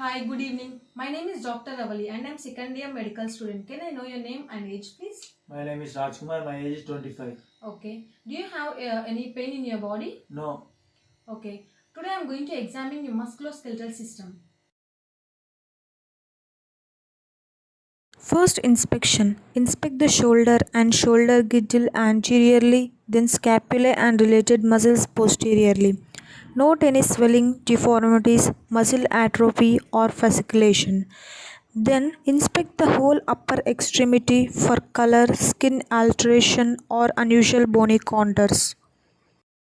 Hi, good evening. My name is Dr. Ravali and I'm second year medical student. Can I know your name and age, please? My name is Rajkumar. My age is 25. Okay. Do you have any pain in your body? No. Okay. Today I'm going to examine your musculoskeletal system. First inspection. Inspect the shoulder and shoulder girdle anteriorly, then scapulae and related muscles posteriorly. Note any swelling, deformities, muscle atrophy or fasciculation. Then inspect the whole upper extremity for color, skin alteration or unusual bony contours.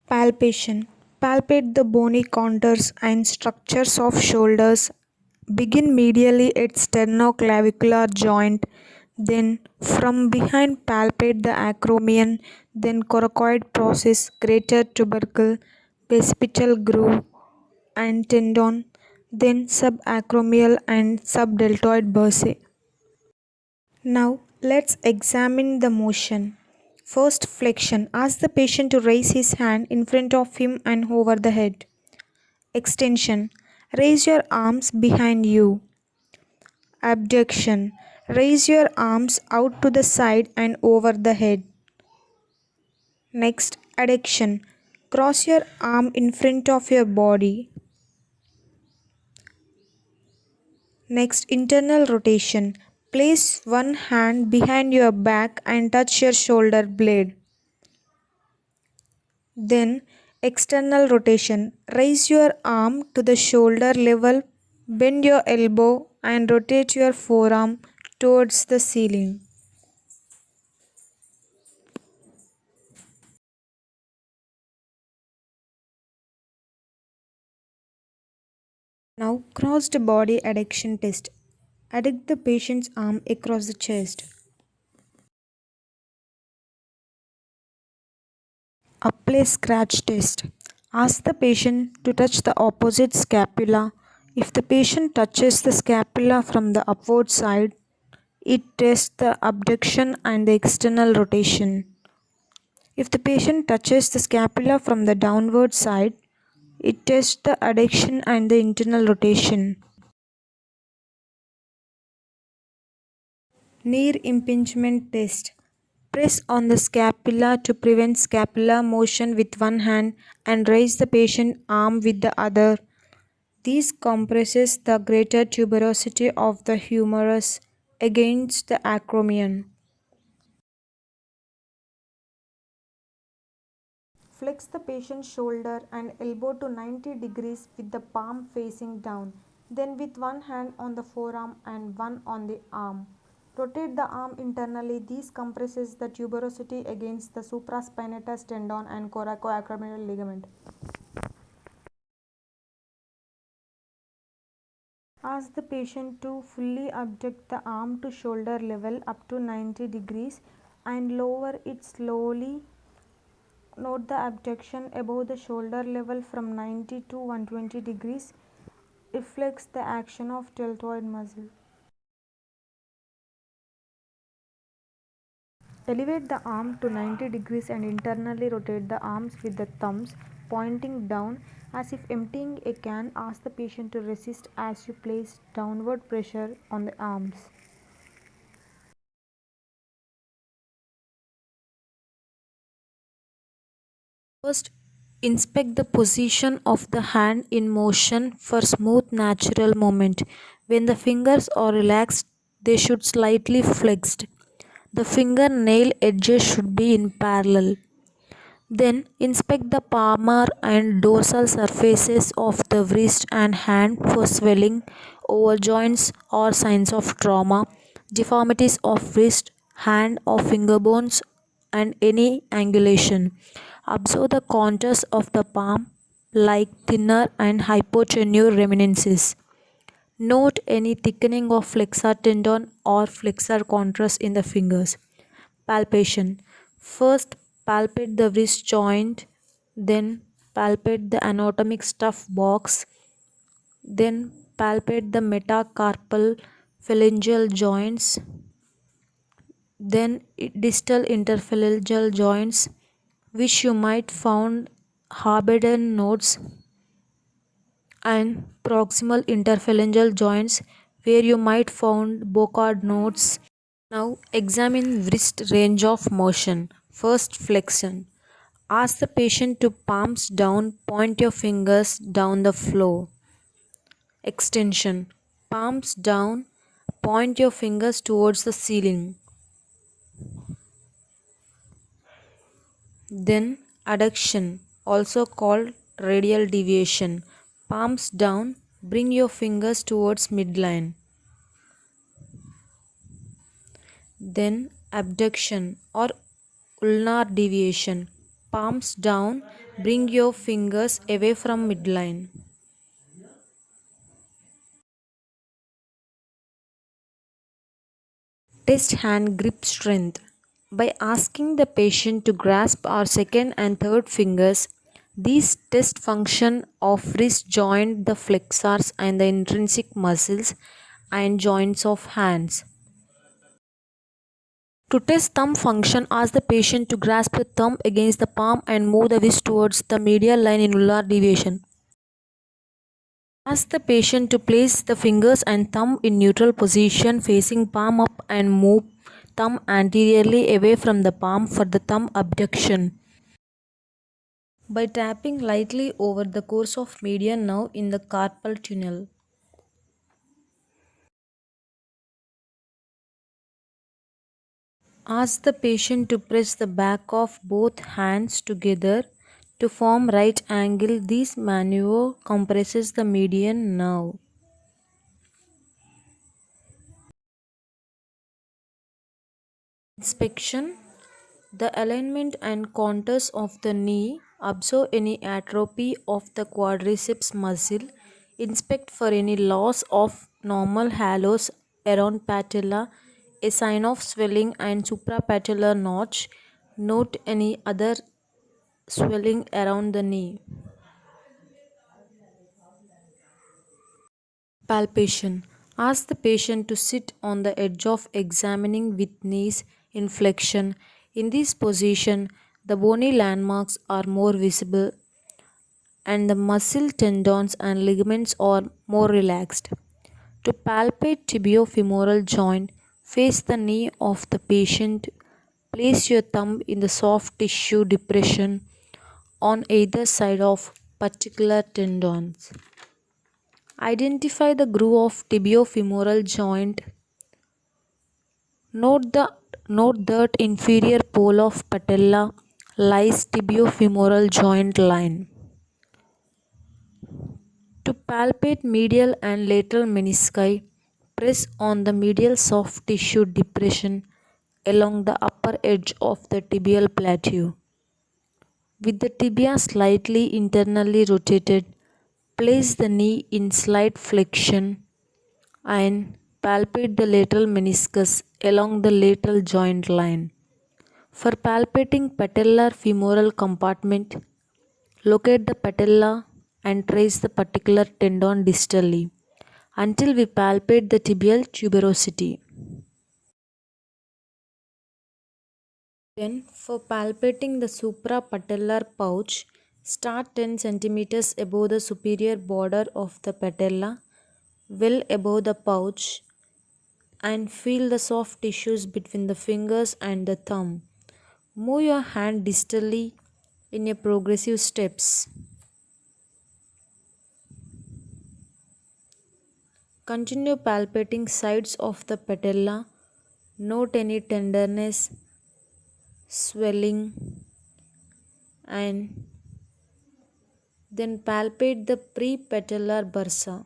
Palpation. Palpate the bony contours and structures of shoulders. Begin medially at sternoclavicular joint, then from behind palpate the acromion, then coracoid process, greater tubercle, basipital groove and tendon, then subacromial and subdeltoid bursae. Now let's examine the motion. First, flexion. Ask the patient to raise his hand in front of him and over the head. Extension. Raise your arms behind you. Abduction. Raise your arms out to the side and over the head. Next, adduction. Cross your arm in front of your body. Next, internal rotation. Place one hand behind your back and touch your shoulder blade. Then, external rotation. Raise your arm to the shoulder level, bend your elbow, and rotate your forearm towards the ceiling. Now, crossed body adduction test. Adduct the patient's arm across the chest. Apply scratch test. Ask the patient to touch the opposite scapula. If the patient touches the scapula from the upward side, it tests the abduction and the external rotation. If the patient touches the scapula from the downward side, it tests the adduction and the internal rotation. Knee impingement test. Press on the scapula to prevent scapular motion with one hand and raise the patient arm with the other. This compresses the greater tuberosity of the humerus against the acromion. Flex the patient's shoulder and elbow to 90 degrees with the palm facing down. Then with one hand on the forearm and one on the arm. Rotate the arm internally. This compresses the tuberosity against the supraspinatus tendon and coracoacromial ligament. Ask the patient to fully abduct the arm to shoulder level up to 90 degrees and lower it slowly. Note the abduction above the shoulder level from 90 to 120 degrees reflects the action of deltoid muscle. Elevate the arm to 90 degrees and internally rotate the arms with the thumbs pointing down as if emptying a can. Ask the patient to resist as you place downward pressure on the arms. First, inspect the position of the hand in motion for smooth natural movement. When the fingers are relaxed, they should slightly flexed. The fingernail edges should be in parallel. Then inspect the palmar and dorsal surfaces of the wrist and hand for swelling, over joints or signs of trauma, deformities of wrist, hand or finger bones and any angulation. Observe the contours of the palm like thinner and hypotenuse reminiscences. Note any thickening of flexor tendon or flexor contrast in the fingers. Palpation. First, palpate the wrist joint, then palpate the anatomic stuff box, then palpate the metacarpal phalangeal joints, then distal interphalangeal joints, which you might found Harbeden nodes, and proximal interphalangeal joints where you might found Bocard nodes. Now examine wrist range of motion. First, flexion. Ask the patient to palms down, point your fingers down the floor. Extension. Palms down, point your fingers towards the ceiling. Then adduction, also called radial deviation. Palms down, bring your fingers towards midline. Then abduction or ulnar deviation. Palms down, bring your fingers away from midline. Test hand grip strength by asking the patient to grasp our second and third fingers. These test function of wrist joint, the flexors and the intrinsic muscles and joints of hands. To test thumb function, ask the patient to grasp the thumb against the palm and move the wrist towards the medial line in ulnar deviation. Ask the patient to place the fingers and thumb in neutral position facing palm up and move thumb anteriorly away from the palm for the thumb abduction. By tapping lightly over the course of median nerve in the carpal tunnel. Ask the patient to press the back of both hands together to form right angle. This maneuver compresses the median nerve. Inspection. The alignment and contours of the knee. Observe any atrophy of the quadriceps muscle. Inspect for any loss of normal halos around patella, a sign of swelling and suprapatellar notch. Note any other swelling around the knee. Palpation. Ask the patient to sit on the edge of examining with knees in flexion. In this position, the bony landmarks are more visible and the muscle tendons and ligaments are more relaxed. To palpate tibiofemoral joint, face the knee of the patient. Place your thumb in the soft tissue depression on either side of particular tendons. Identify the groove of tibiofemoral joint. Note that inferior pole of patella lies tibiofemoral joint line. To palpate medial and lateral menisci, press on the medial soft tissue depression along the upper edge of the tibial plateau. With the tibia slightly internally rotated, place the knee in slight flexion and palpate the lateral meniscus along the lateral joint line. For palpating patellar femoral compartment, locate the patella and trace the particular tendon distally until we palpate the tibial tuberosity. Then, for palpating the suprapatellar pouch, start 10 centimeters above the superior border of the patella, well above the pouch, and feel the soft tissues between the fingers and the thumb. Move your hand distally in a progressive steps. Continue palpating sides of the patella. Note any tenderness, swelling, and then palpate the prepatellar bursa.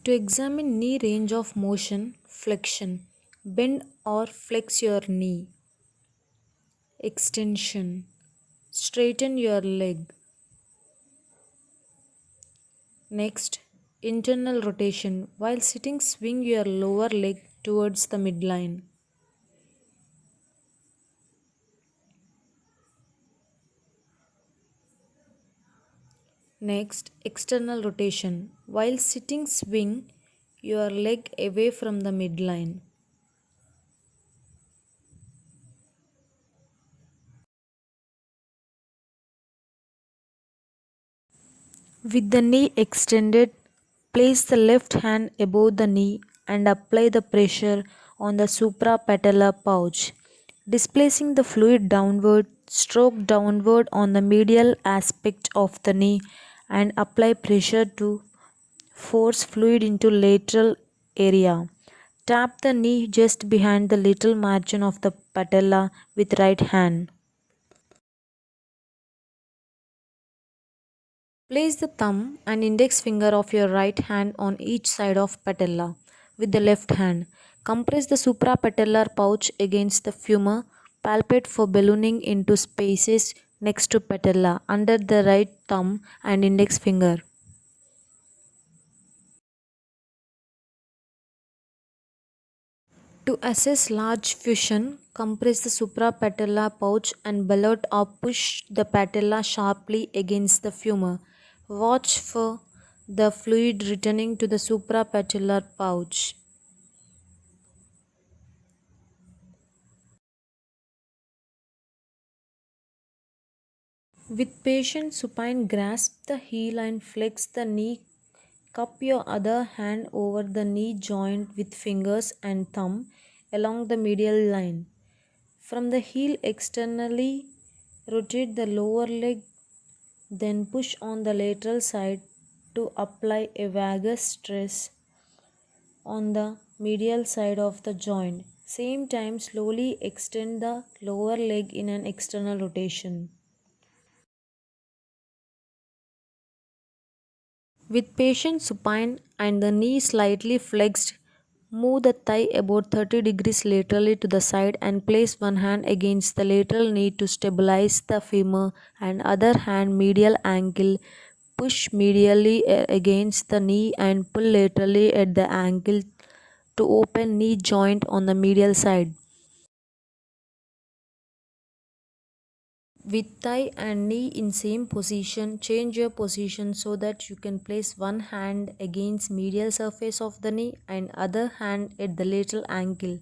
To examine knee range of motion, flexion. Bend or flex your knee. Extension. Straighten your leg. Next, internal rotation. While sitting, swing your lower leg towards the midline. Next, external rotation. While sitting, swing your leg away from the midline. With the knee extended, place the left hand above the knee and apply the pressure on the suprapatellar pouch. Displacing the fluid downward, stroke downward on the medial aspect of the knee and apply pressure to force fluid into lateral area. Tap the knee just behind the little margin of the patella with right hand. Place the thumb and index finger of your right hand on each side of patella with the left hand. Compress the suprapatellar pouch against the femur. Palpate for ballooning into spaces next to patella under the right thumb and index finger. To assess large fusion, compress the suprapatellar pouch and ballot or push the patella sharply against the femur. Watch for the fluid returning to the suprapatellar pouch. With patient supine, grasp the heel and flex the knee. Cup your other hand over the knee joint with fingers and thumb along the medial line. From the heel externally, rotate the lower leg, then push on the lateral side to apply a vagus stress on the medial side of the joint. Same time, slowly extend the lower leg in an external rotation. With patient supine and the knee slightly flexed, move the thigh about 30 degrees laterally to the side and place one hand against the lateral knee to stabilize the femur and other hand medial ankle. Push medially against the knee and pull laterally at the ankle to open knee joint on the medial side. With thigh and knee in same position, change your position so that you can place one hand against medial surface of the knee and other hand at the lateral ankle.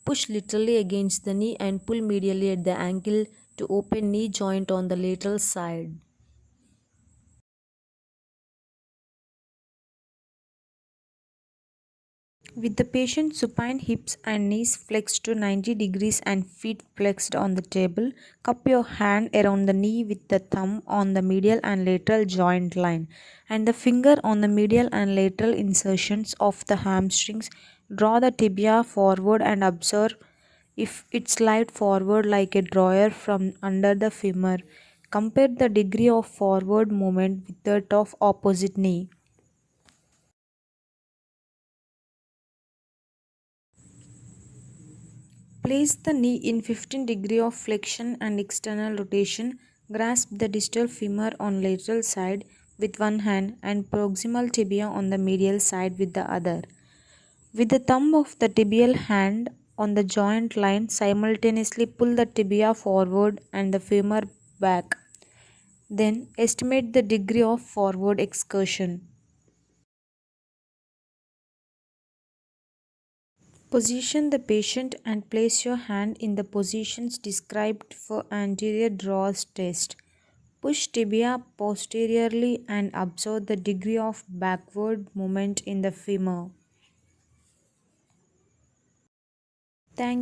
Push laterally against the knee and pull medially at the ankle to open knee joint on the lateral side. With the patient supine hips and knees flexed to 90 degrees and feet flexed on the table, cup your hand around the knee with the thumb on the medial and lateral joint line and the finger on the medial and lateral insertions of the hamstrings. Draw the tibia forward and observe if it slides forward like a drawer from under the femur. Compare the degree of forward movement with that of opposite knee. Place the knee in 15 degree of flexion and external rotation. Grasp the distal femur on lateral side with one hand and proximal tibia on the medial side with the other. With the thumb of the tibial hand on the joint line, simultaneously pull the tibia forward and the femur back. Then estimate the degree of forward excursion. Position the patient and place your hand in the positions described for anterior draws test. Push tibia posteriorly and observe the degree of backward movement in the femur. Thank